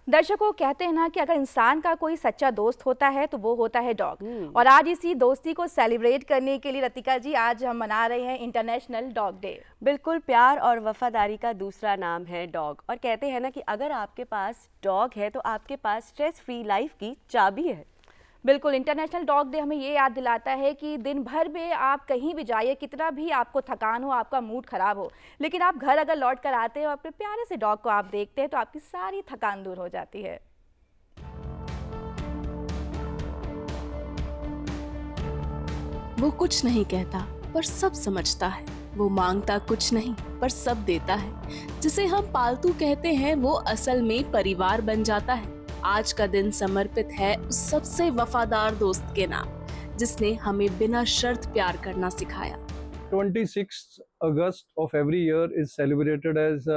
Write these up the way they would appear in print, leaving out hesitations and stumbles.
दर्शकों, कहते हैं ना कि अगर इंसान का कोई सच्चा दोस्त होता है तो वो होता है डॉग। और आज इसी दोस्ती को सेलिब्रेट करने के लिए रतिका जी, आज हम मना रहे हैं इंटरनेशनल डॉग डे। बिल्कुल, प्यार और वफादारी का दूसरा नाम है डॉग। और कहते हैं ना कि अगर आपके पास डॉग है तो आपके पास स्ट्रेस फ्री लाइफ की चाबी है। बिल्कुल, इंटरनेशनल डॉग डे हमें ये याद दिलाता है कि दिन भर में आप कहीं भी जाइए, कितना भी आपको थकान हो, आपका मूड खराब हो, लेकिन आप घर अगर लौट कर आते हैं और अपने प्यारे से डॉग को आप देखते हैं तो आपकी सारी थकान दूर हो जाती है। वो कुछ नहीं कहता पर सब समझता है। वो मांगता कुछ नहीं पर सब देता है। जिसे हम पालतू कहते हैं वो असल में परिवार बन जाता है। आज का दिन समर्पित है उस सबसे वफादार दोस्त के नाम, जिसने हमें बिना शर्त प्यार करना सिखाया। 26th August of every year is celebrated as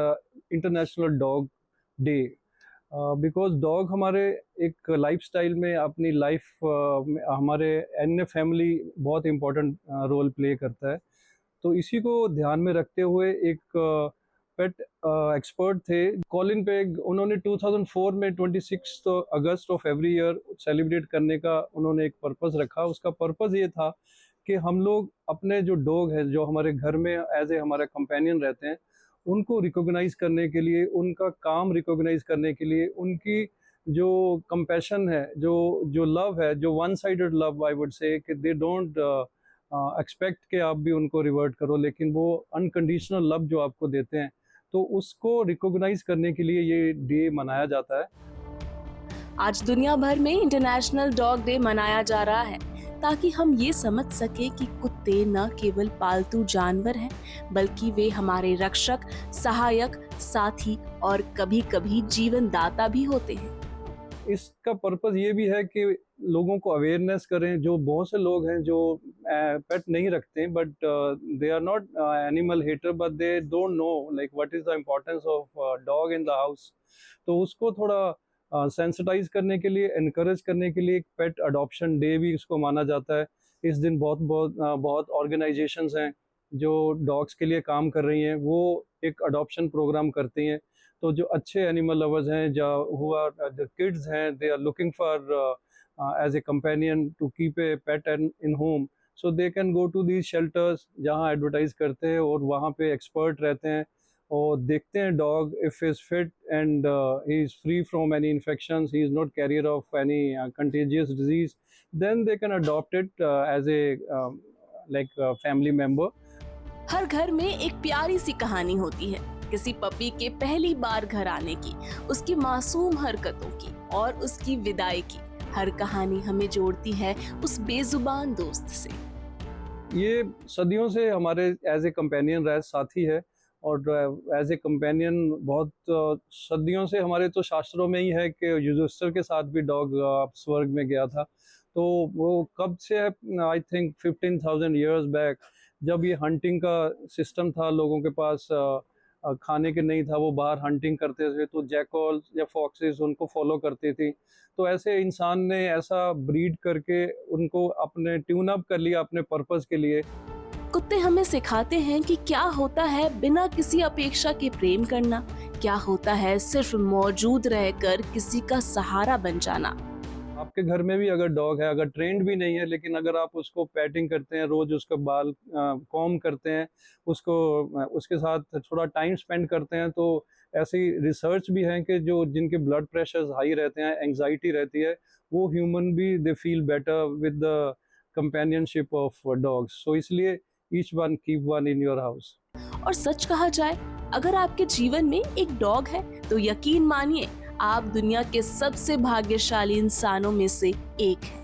International Dog Day because dog हमारे एक लाइफस्टाइल में, अपनी लाइफ हमारे एन फैमिली बहुत इम्पोर्टेंट रोल प्ले करता है। तो इसी को ध्यान में रखते हुए एक पेट एक्सपर्ट थे कॉलिन पेग, उन्होंने 2004 में 26 अगस्त ऑफ एवरी ईयर सेलिब्रेट करने का उन्होंने एक पर्पस रखा। उसका पर्पस ये था कि हम लोग अपने जो डॉग है, जो हमारे घर में एज ए हमारा कंपेनियन रहते हैं, उनको रिकॉग्नाइज करने के लिए, उनका काम रिकॉग्नाइज करने के लिए, उनकी जो कंपैशन है, जो लव है, जो one sided love I would say, कि दे डोंट एक्सपेक्ट कि आप भी उनको रिवर्ट करो, लेकिन वो अनकंडीशनल लव जो आपको देते हैं, तो उसको रिकॉग्नाइज करने के लिए ये डे मनाया जाता है। आज दुनिया भर में इंटरनेशनल डॉग डे मनाया जा रहा है ताकि हम ये समझ सके कि कुत्ते न केवल पालतू जानवर हैं, बल्कि वे हमारे रक्षक, सहायक, साथी और कभी-कभी जीवनदाता भी होते हैं। इसका पर्पस ये भी है कि लोगों को अवेयरनेस करें। जो बहुत से लोग हैं जो पेट नहीं रखते, but they are not animal hater, but they don't know like what is the importance of dog in the house. तो उसको थोड़ा सेंसिटाइज करने के लिए, इनकरेज करने के लिए एक पेट अडॉप्शन डे भी इसको माना जाता है। इस दिन बहुत ऑर्गेनाइजेशंस हैं जो डॉग्स के लिए काम कर रही हैं, वो एक अडॉप्शन प्रोग्राम करती हैं। तो जो अच्छे एनिमल लवर्स हैं, जो किड्स हैं, they are looking for as a companion to keep a pet in home, so they can go to these shelters जहाँ एडवर्टाइज करते हैं, और वहाँ पे एक्सपर्ट रहते हैं और देखते हैं dog if is fit and he is free from any infections, he is not carrier of any contagious disease, then they can adopt it as a like family member. हर घर में एक प्यारी सी कहानी होती है, किसी पपी के पहली बार घर आने की, उसकी मासूम हरकतों की और उसकी विदाई की। हर कहानी हमें जोड़ती है उस बेजुबान दोस्त से। ये सदियों से हमारे एज ए कंपेनियन रहा, साथी है, और एज ए कंपेनियन बहुत सदियों से हमारे तो शास्त्रों में ही है कि युधिष्ठिर के साथ भी डॉग स्वर्ग में गया था। तो वो कब से है, आई थिंक 15,000 ईयर्स बैक, जब ये हंटिंग का सिस्टम था, लोगों के पास खाने के नहीं था, वो बाहर हंटिंग करते थे, तो जैकॉल्स या फॉक्सेस उनको फॉलो करती थी। तो ऐसे इंसान ने ऐसा ब्रीड करके उनको अपने ट्यून अप कर लिया अपने पर्पस के लिए। कुत्ते हमें सिखाते हैं कि क्या होता है बिना किसी अपेक्षा के प्रेम करना, क्या होता है सिर्फ मौजूद रहकर किसी का सहारा बन जाना। आपके घर में भी अगर डॉग है, अगर ट्रेंड भी नहीं है, लेकिन अगर आप उसको पैटिंग करते हैं, रोज उसका बाल कॉम्ब करते हैं, उसके साथ थोड़ा टाइम स्पेंड करते हैं, तो ऐसी रिसर्च भी है कि जो जिनके ब्लड प्रेशर्स हाई रहते हैं, एंजाइटी रहती है, वो ह्यूमन भी they feel better with the companionship of dogs. So इसलिए each one keep one in your house. और सच कहा जाए, अगर आपके जीवन में एक डॉग है तो यकीन मानिए आप दुनिया के सबसे भाग्यशाली इंसानों में से एक हैं।